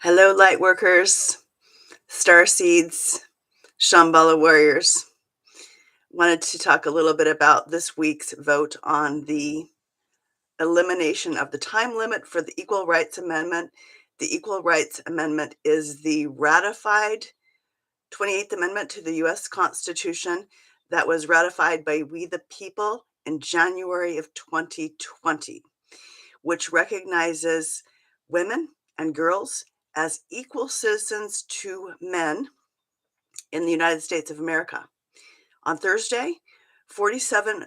Hello, light workers, star seeds, Shambhala warriors. Wanted to talk a little bit about this week's vote on the elimination of the time limit for the Equal Rights Amendment. The Equal Rights Amendment is the ratified 28th Amendment to the U.S. Constitution that was ratified by we the people in January of 2020, which recognizes women and girls as equal citizens to men in the United States of America. On Thursday, 47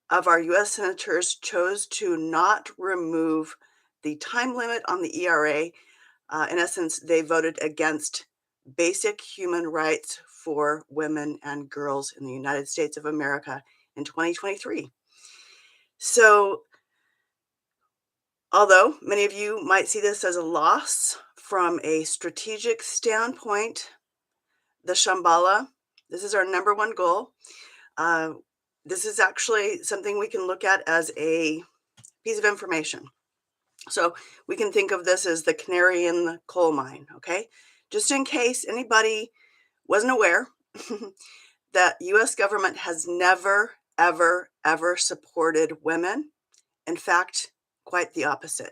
of our U.S. senators chose to not remove the time limit on the ERA. In essence, they voted against basic human rights for women and girls in the United States of America in 2023. So, although many of you might see this as a loss from a strategic standpoint, the Shambhala, this is our number one goal. This is actually something we can look at as a piece of information. So we can think of this as the canary in the coal mine, okay? Just in case anybody wasn't aware, that U.S. government has never, ever, ever supported women. In fact, quite the opposite.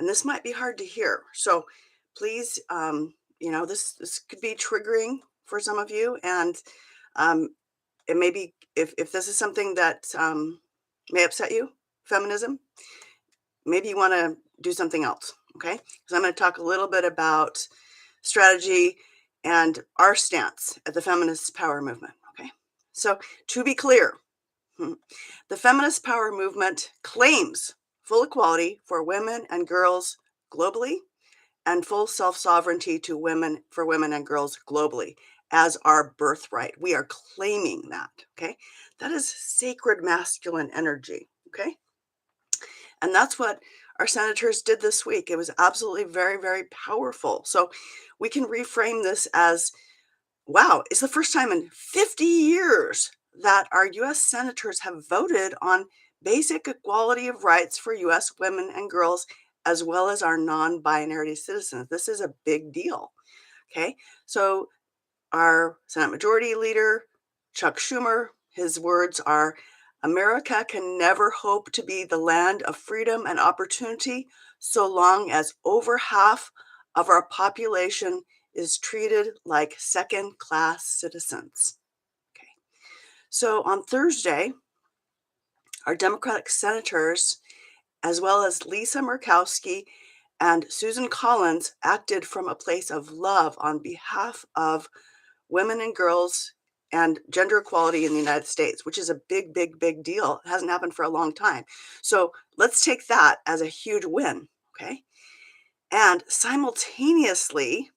And this might be hard to hear. So please, this could be triggering for some of you. And it may be, if this is something that may upset you, feminism, maybe you want to do something else, okay? Because I'm going to talk a little bit about strategy and our stance at the feminist power movement, okay? So to be clear, the feminist power movement claims full equality for women and girls globally and full self-sovereignty to women and girls globally as our birthright. We are claiming that, okay? That is sacred masculine energy, okay? And that's what our senators did this week. It was absolutely very, very powerful. So we can reframe this as, wow, it's the first time in 50 years that our U.S. senators have voted on basic equality of rights for U.S. women and girls, as well as our non-binary citizens. This is a big deal, okay? So our Senate Majority Leader, Chuck Schumer, his words are, America can never hope to be the land of freedom and opportunity so long as over half of our population is treated like second-class citizens. Okay. So on Thursday, our Democratic senators, as well as Lisa Murkowski and Susan Collins, acted from a place of love on behalf of women and girls and gender equality in the United States, which is a big, big, big deal. It hasn't happened for a long time. So let's take that as a huge win, okay? And simultaneously,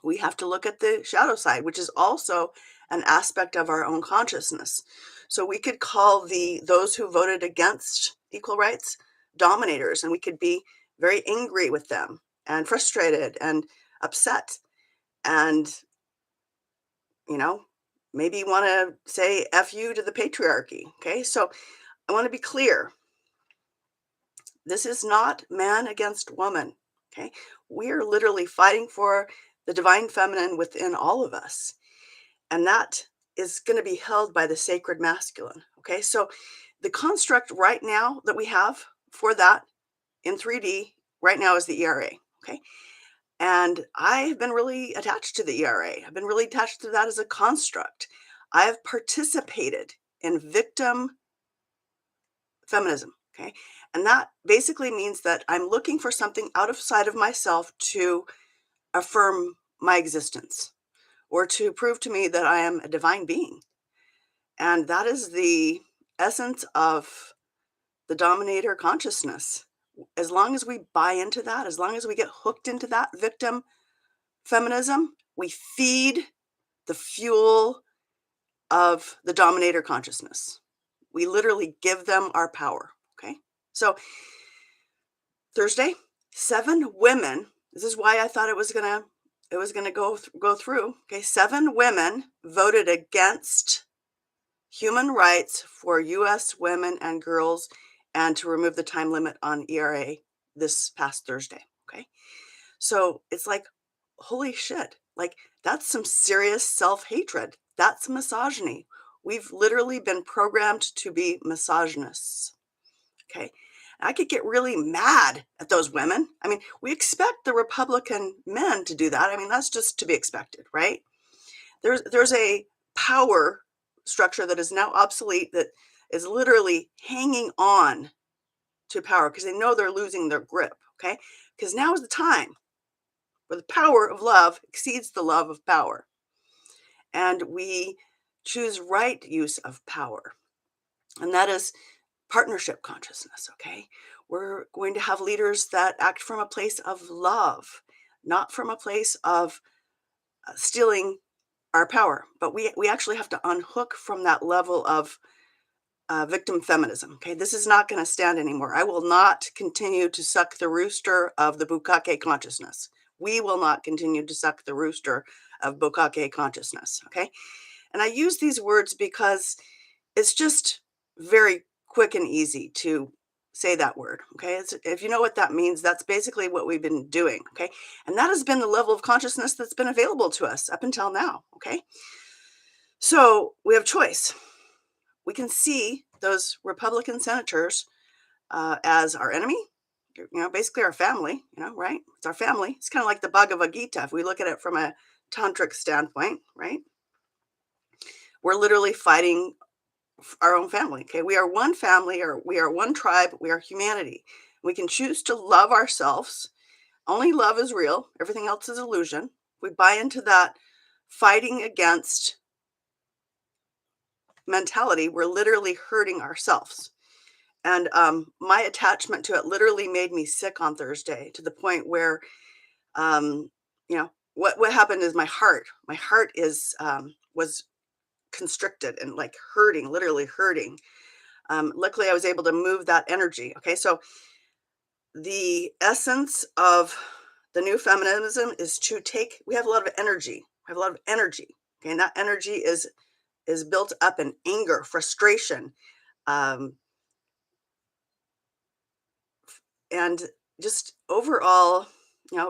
we have to look at the shadow side, which is also an aspect of our own consciousness. So we could call those who voted against equal rights dominators, and we could be very angry with them and frustrated and upset and, maybe want to say F you to the patriarchy, okay? So I want to be clear. This is not man against woman, okay? We are literally fighting for the divine feminine within all of us. And that is going to be held by the sacred masculine, okay? So the construct right now that we have for that in 3D right now is the ERA, okay? And I've been really attached to the ERA. I've been really attached to that as a construct. I've participated in victim feminism, okay? And that basically means that I'm looking for something outside of myself to affirm my existence or to prove to me that I am a divine being. And that is the essence of the dominator consciousness. As long as we buy into that, as long as we get hooked into that victim feminism, we feed the fuel of the dominator consciousness. We literally give them our power, okay? So Thursday, 7 women, this is why I thought it was gonna go through, okay? 7 women voted against human rights for U.S. women and girls and to remove the time limit on ERA this past Thursday, okay? So it's like, holy shit, like that's some serious self-hatred. That's misogyny. We've literally been programmed to be misogynists. Okay. I could get really mad at those women. I mean, we expect the Republican men to do that. I mean, that's just to be expected, right? There's a power structure that is now obsolete that is literally hanging on to power because they know they're losing their grip. Okay. Because now is the time where the power of love exceeds the love of power. And we choose right use of power. And that is partnership consciousness. Okay. We're going to have leaders that act from a place of love, not from a place of stealing our power. But we actually have to unhook from that level of victim feminism. Okay. This is not going to stand anymore. I will not continue to suck the rooster of the bukkake consciousness. We will not continue to suck the rooster of bukkake consciousness. Okay. And I use these words because it's just very quick and easy to say that word. Okay. If you know what that means, that's basically what we've been doing. Okay. And that has been the level of consciousness that's been available to us up until now. Okay. So we have choice. We can see those Republican senators as our enemy, basically our family, right? It's our family. It's kind of like the Bhagavad Gita. If we look at it from a tantric standpoint, right? We're literally fighting our own family. Okay. We are one family, or we are one tribe. We are humanity. We can choose to love ourselves. Only love is real. Everything else is illusion. We buy into that fighting against mentality. We're literally hurting ourselves. And my attachment to it literally made me sick on Thursday, to the point where, what happened is my heart was constricted and like hurting, literally hurting. Luckily, I was able to move that energy. Okay, so the essence of the new feminism is to take. We have a lot of energy. I have a lot of energy. Okay, and that energy is built up in anger, frustration, um, and just overall,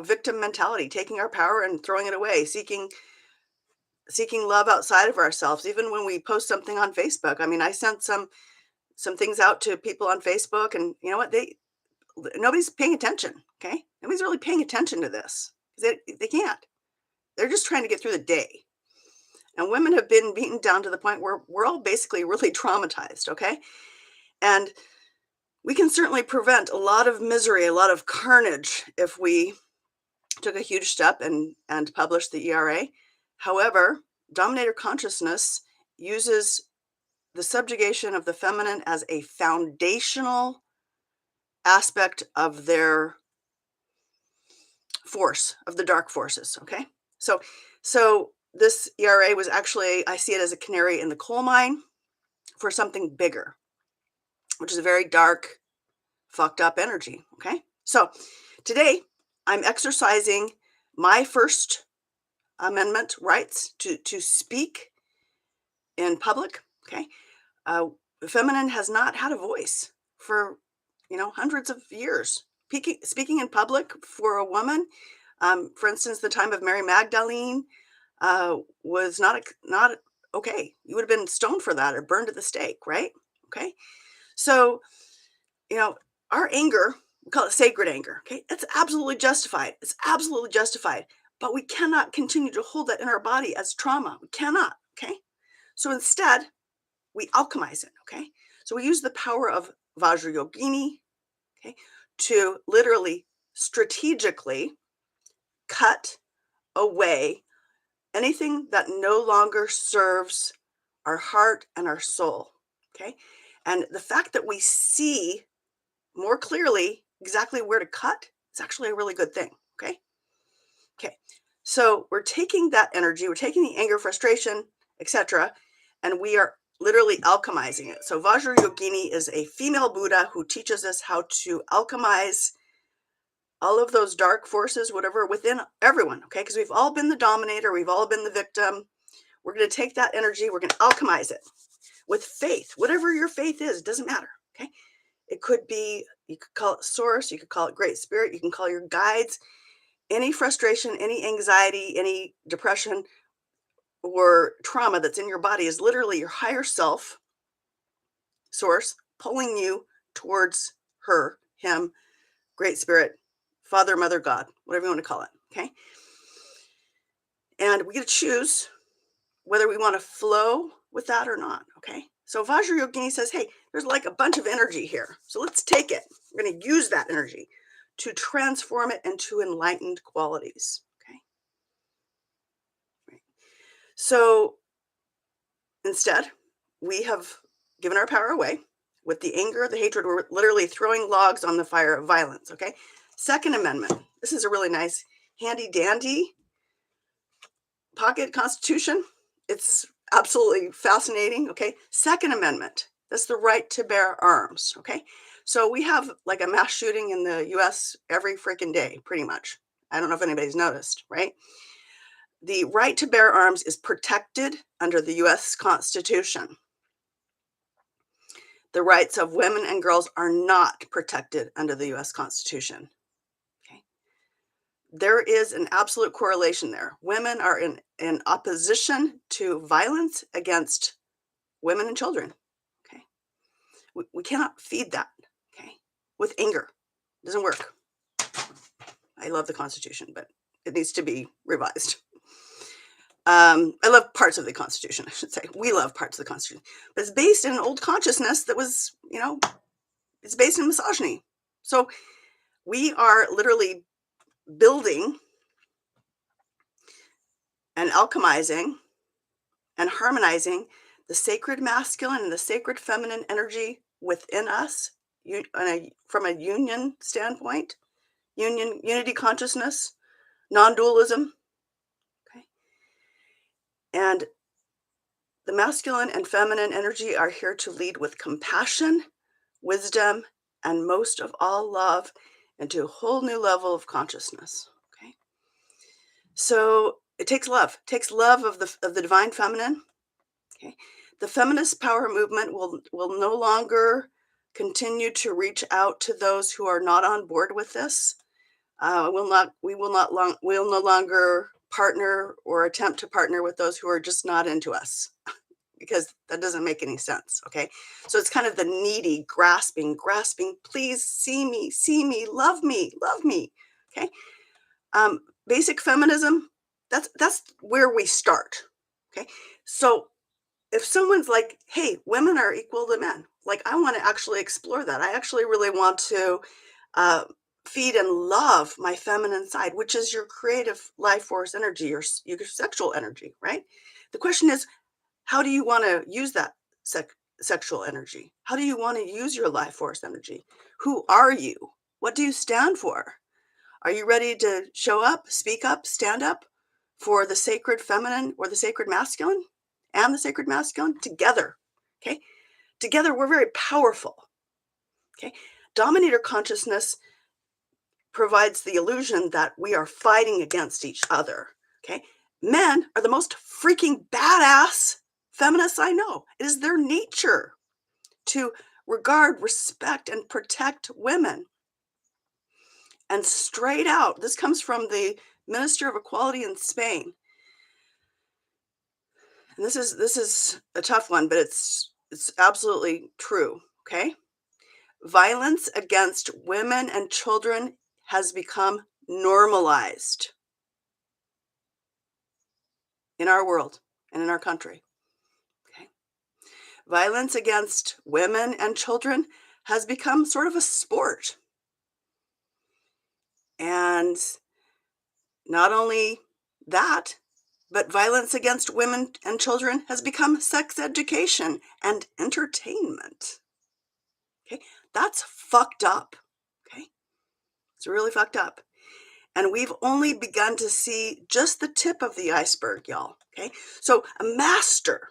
victim mentality, taking our power and throwing it away, seeking love outside of ourselves. Even when we post something on Facebook, I mean, I sent some things out to people on Facebook, and you know what? Nobody's paying attention. Okay, nobody's really paying attention to this. They can't. They're just trying to get through the day. And women have been beaten down to the point where we're all basically really traumatized. Okay, and we can certainly prevent a lot of misery, a lot of carnage, if we took a huge step and published the ERA. However, dominator consciousness uses the subjugation of the feminine as a foundational aspect of their force, of the dark forces. Okay. So this ERA was actually, I see it as a canary in the coal mine for something bigger, which is a very dark, fucked up energy. Okay. So today I'm exercising my First Amendment rights to speak in public. Okay. The feminine has not had a voice for, hundreds of years. Speaking in public for a woman, for instance, the time of Mary Magdalene, was not okay. You would have been stoned for that or burned at the stake, right? Okay. So, you know, our anger, we call it sacred anger. Okay. It's absolutely justified. It's absolutely justified. But we cannot continue to hold that in our body as trauma. We cannot. Okay. So instead, we alchemize it. Okay. So we use the power of Vajrayogini, okay, to literally strategically cut away anything that no longer serves our heart and our soul. Okay. And the fact that we see more clearly exactly where to cut is actually a really good thing. Okay. Okay. So we're taking that energy, we're taking the anger, frustration, etc., and we are literally alchemizing it. So Vajrayogini is a female Buddha who teaches us how to alchemize all of those dark forces, whatever, within everyone. Okay. Because we've all been the dominator, we've all been the victim. We're going to take that energy, we're going to alchemize it with faith. Whatever your faith is, it doesn't matter. Okay. It could be, you could call it source, you could call it great spirit, you can call your guides. Any frustration, any anxiety, any depression or trauma that's in your body is literally your higher self source pulling you towards her, him, great spirit, father, mother, God, whatever you want to call it. Okay. And we get to choose whether we want to flow with that or not. Okay. So Vajrayogini says, hey, there's like a bunch of energy here. So let's take it. We're going to use that energy to transform it into enlightened qualities. Okay. Right. So instead, we have given our power away. With the anger, the hatred, we're literally throwing logs on the fire of violence. Okay. Second Amendment. This is a really nice, handy dandy pocket constitution. It's absolutely fascinating. Okay. Second Amendment. That's the right to bear arms. Okay. So we have like a mass shooting in the US every freaking day, pretty much. I don't know if anybody's noticed, right? The right to bear arms is protected under the US Constitution. The rights of women and girls are not protected under the US Constitution. Okay. There is an absolute correlation there. Women are in opposition to violence against women and children. Okay. We cannot feed that. Okay. With anger. It doesn't work. I love the Constitution, but it needs to be revised. I love parts of the Constitution, I should say. We love parts of the Constitution. But it's based in an old consciousness that was, it's based in misogyny. So we are literally building and alchemizing and harmonizing the sacred masculine and the sacred feminine energy within us from a union standpoint, unity consciousness, non-dualism. Okay. And the masculine and feminine energy are here to lead with compassion, wisdom, and most of all, love into a whole new level of consciousness. Okay. So it takes love. It takes love of the divine feminine. Okay. The feminist power movement will no longer continue to reach out to those who are not on board with this. We'll no longer partner or attempt to partner with those who are just not into us, because that doesn't make any sense. Okay. So it's kind of the needy, grasping, please see me, love me. Okay. Basic feminism, that's where we start. Okay. So if someone's like, hey, women are equal to men, like, I want to actually explore that. I actually really want to uh, feed and love my feminine side, which is your creative life force energy, your sexual energy, right? The question is, how do you want to use that sexual energy? How do you want to use your life force energy? Who are you? What do you stand for? Are you ready to show up, speak up, stand up for the sacred feminine or the sacred masculine and the sacred masculine together? Okay. Together, we're very powerful. Okay. Dominator consciousness provides the illusion that we are fighting against each other. Okay. Men are the most freaking badass feminists I know. It is their nature to regard, respect, and protect women. And straight out, this comes from the Minister of Equality in Spain. And this is a tough one, but it's absolutely true. Okay. Violence against women and children has become normalized in our world and in our country. Okay. Violence against women and children has become sort of a sport. And not only that, but violence against women and children has become sex education and entertainment. Okay. That's fucked up. Okay. It's really fucked up. And we've only begun to see just the tip of the iceberg, y'all. Okay. So a master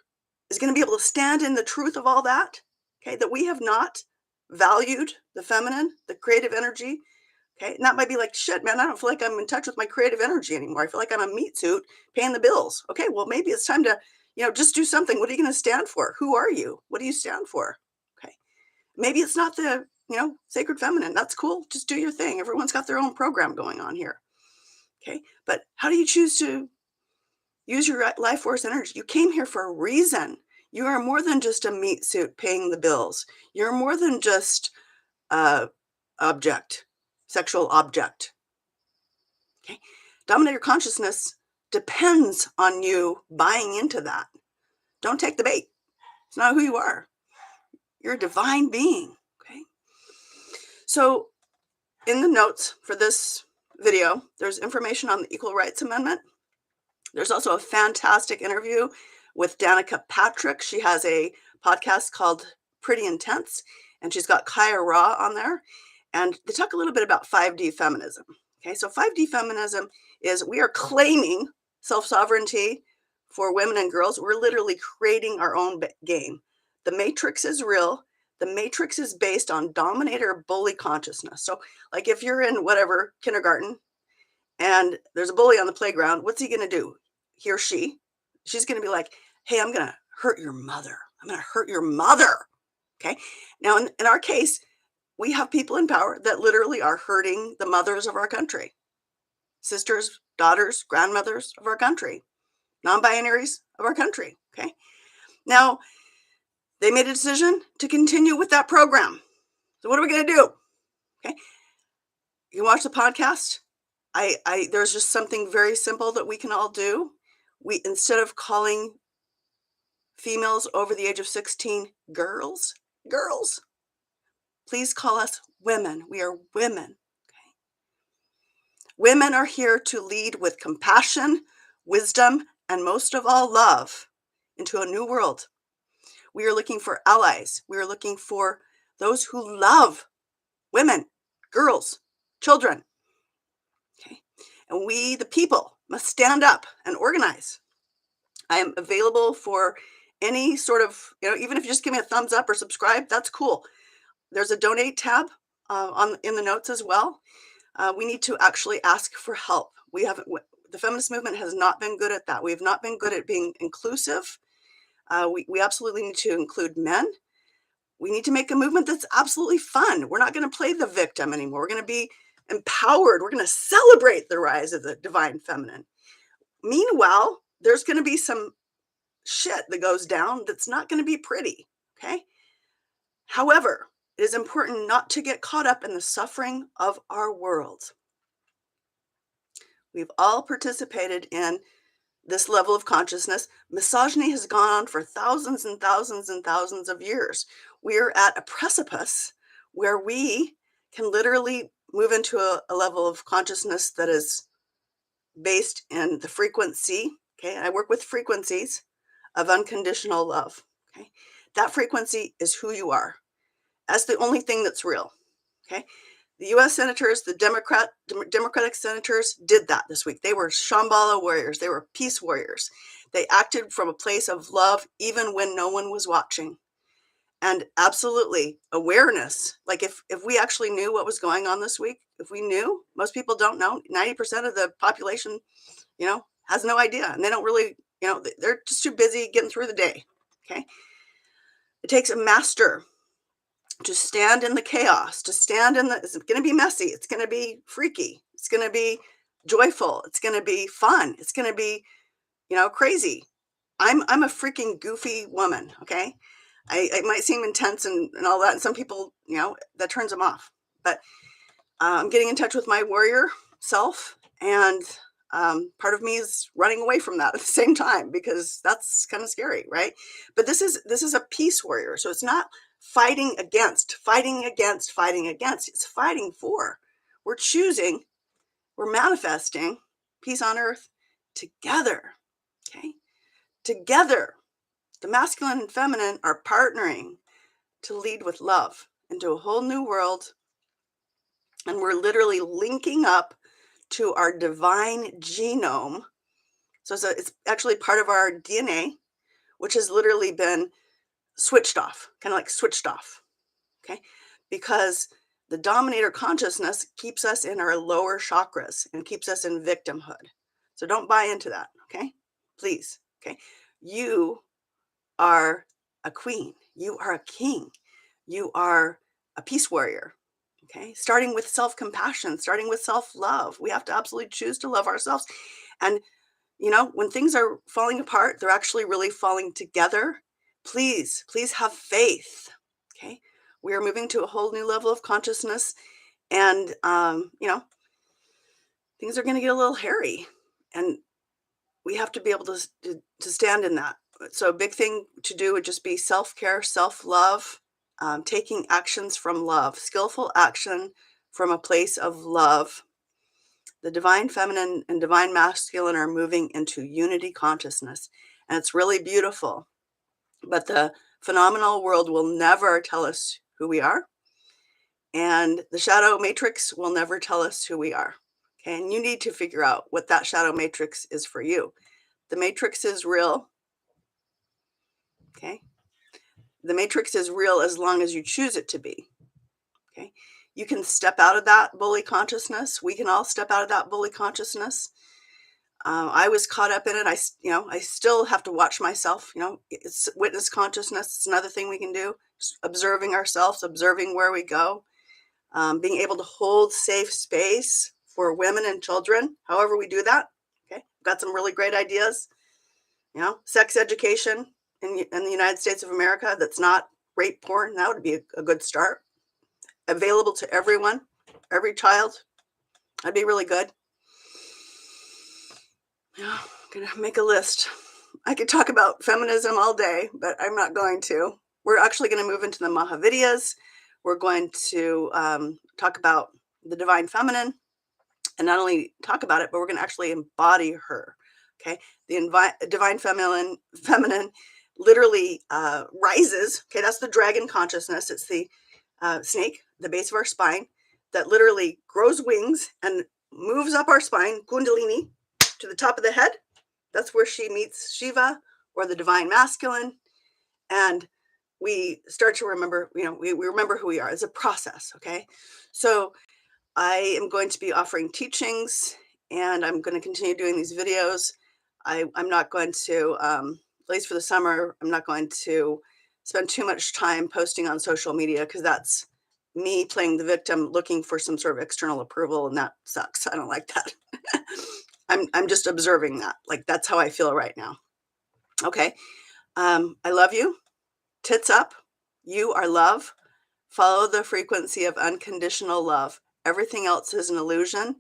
is going to be able to stand in the truth of all that. Okay. That we have not valued the feminine, the creative energy. Okay. And that might be like, shit, man, I don't feel like I'm in touch with my creative energy anymore. I feel like I'm a meat suit paying the bills. Okay. Well, maybe it's time to, just do something. What are you going to stand for? Who are you? What do you stand for? Okay. Maybe it's not the, sacred feminine. That's cool. Just do your thing. Everyone's got their own program going on here. Okay? But how do you choose to use your life force energy? You came here for a reason. You are more than just a meat suit paying the bills. You're more than just a object, sexual object. Okay? Dominator consciousness depends on you buying into that. Don't take the bait. It's not who you are. You're a divine being. Okay? So in the notes for this video, there's information on the Equal Rights Amendment. There's also a fantastic interview with Danica Patrick. She has a podcast called Pretty Intense, and she's got Kaya Ra on there. And they talk a little bit about 5D feminism. Okay, so 5D feminism is we are claiming self-sovereignty for women and girls. We're literally creating our own game. The matrix is real. The matrix is based on dominator bully consciousness. So like if you're in whatever kindergarten and there's a bully on the playground, what's he going to do? He or she's going to be like, hey, I'm going to hurt your mother. I'm going to hurt your mother. Okay. Now, in our case, we have people in power that literally are hurting the mothers of our country, sisters, daughters, grandmothers of our country, non-binaries of our country. Okay. Now, they made a decision to continue with that program. So what are we going to do? Okay. You can watch the podcast. There's just something very simple that we can all do. Instead of calling females over the age of 16 girls, please call us women. We are women. Okay? Women are here to lead with compassion, wisdom, and most of all, love into a new world. We are looking for allies. We are looking for those who love women, girls, children. Okay? And we, the people, must stand up and organize. I am available for any sort of, even if you just give me a thumbs up or subscribe, that's cool. There's a donate tab in the notes as well. We need to actually ask for help. The feminist movement has not been good at that. We have not been good at being inclusive. We absolutely need to include men. We need to make a movement that's absolutely fun. We're not going to play the victim anymore. We're going to be empowered. We're going to celebrate the rise of the divine feminine. Meanwhile, there's going to be some shit that goes down that's not going to be pretty. Okay. However, it is important not to get caught up in the suffering of our world. We've all participated in this level of consciousness. Misogyny has gone on for thousands and thousands and thousands of years. We are at a precipice where we can literally move into a level of consciousness that is based in the frequency. Okay, I work with frequencies of unconditional love. Okay, that frequency is who you are. That's the only thing that's real. Okay, the U.S. senators, the Democratic senators did that this week. They were Shambhala warriors. They were peace warriors. They acted from a place of love even when no one was watching. And absolutely awareness. Like if we actually knew what was going on this week, if we knew, most people don't know. 90% of the population, has no idea. And they don't really, they're just too busy getting through the day. Okay. It takes a master to stand in the chaos, it's going to be messy. It's going to be freaky. It's going to be joyful. It's going to be fun. It's going to be, crazy. I'm a freaking goofy woman. Okay. I might seem intense and all that. And some people, that turns them off, but I'm getting in touch with my warrior self. And part of me is running away from that at the same time, because that's kind of scary. Right. But this is a peace warrior. So it's not fighting against, it's fighting for. We're manifesting peace on earth together. Okay. Together, the masculine and feminine are partnering to lead with love into a whole new world. And we're literally linking up to our divine genome. So it's actually part of our DNA, which has literally been switched off, kind of like switched off. Okay. Because the dominator consciousness keeps us in our lower chakras and keeps us in victimhood. So don't buy into that. Okay. Please. Okay. You are a queen. You are a king. You are a peace warrior. Okay, starting with self-compassion, starting with self-love. We have to absolutely choose to love ourselves. And when things are falling apart, they're actually really falling together. Please, please have faith. Okay. We are moving to a whole new level of consciousness. And, things are going to get a little hairy. And we have to be able to stand in that. So, a big thing to do would just be self care, self love, taking actions from love, skillful action from a place of love. The divine feminine and divine masculine are moving into unity consciousness, and it's really beautiful. But the phenomenal world will never tell us who we are, and the shadow matrix will never tell us who we are. Okay, and you need to figure out what that shadow matrix is for you. The matrix is real. Okay, the matrix is real as long as you choose it to be. Okay, you can step out of that bully consciousness. We can all step out of that bully consciousness. I was caught up in it. I still have to watch myself. It's witness consciousness. It's another thing we can do. Just observing ourselves, observing where we go, being able to hold safe space for women and children. However we do that. Okay, got some really great ideas. Sex education in the United States of America that's not rape porn. That would be a good start. Available to everyone, every child. That'd be really good. I'm going to make a list. I could talk about feminism all day, but I'm not going to. We're actually going to move into the Mahavidyas. We're going to talk about the divine feminine, and not only talk about it, but we're going to actually embody her. Okay, the divine feminine literally rises. Okay, that's the dragon consciousness. It's the snake, the base of our spine, that literally grows wings and moves up our spine, Kundalini, to the top of the head. That's where she meets Shiva, or the divine masculine. And we start to remember, we remember who we are. It's a process. Okay. So I am going to be offering teachings, and I'm going to continue doing these videos. I'm not going to, at least for the summer, I'm not going to spend too much time posting on social media, because that's me playing the victim, looking for some sort of external approval, and that sucks. I don't like that. I'm just observing that. Like, that's how I feel right now. Okay. I love you. Tits up. You are love. Follow the frequency of unconditional love. Everything else is an illusion,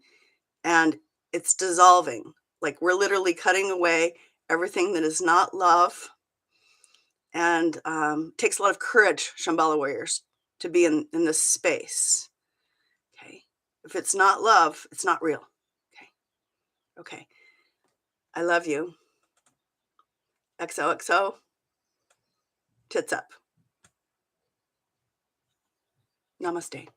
and it's dissolving. Like, we're literally cutting away everything that is not love. And takes a lot of courage, Shambhala warriors, to be in this space. Okay. If it's not love, it's not real. Okay. Okay. I love you. XOXO. Tits up. Namaste.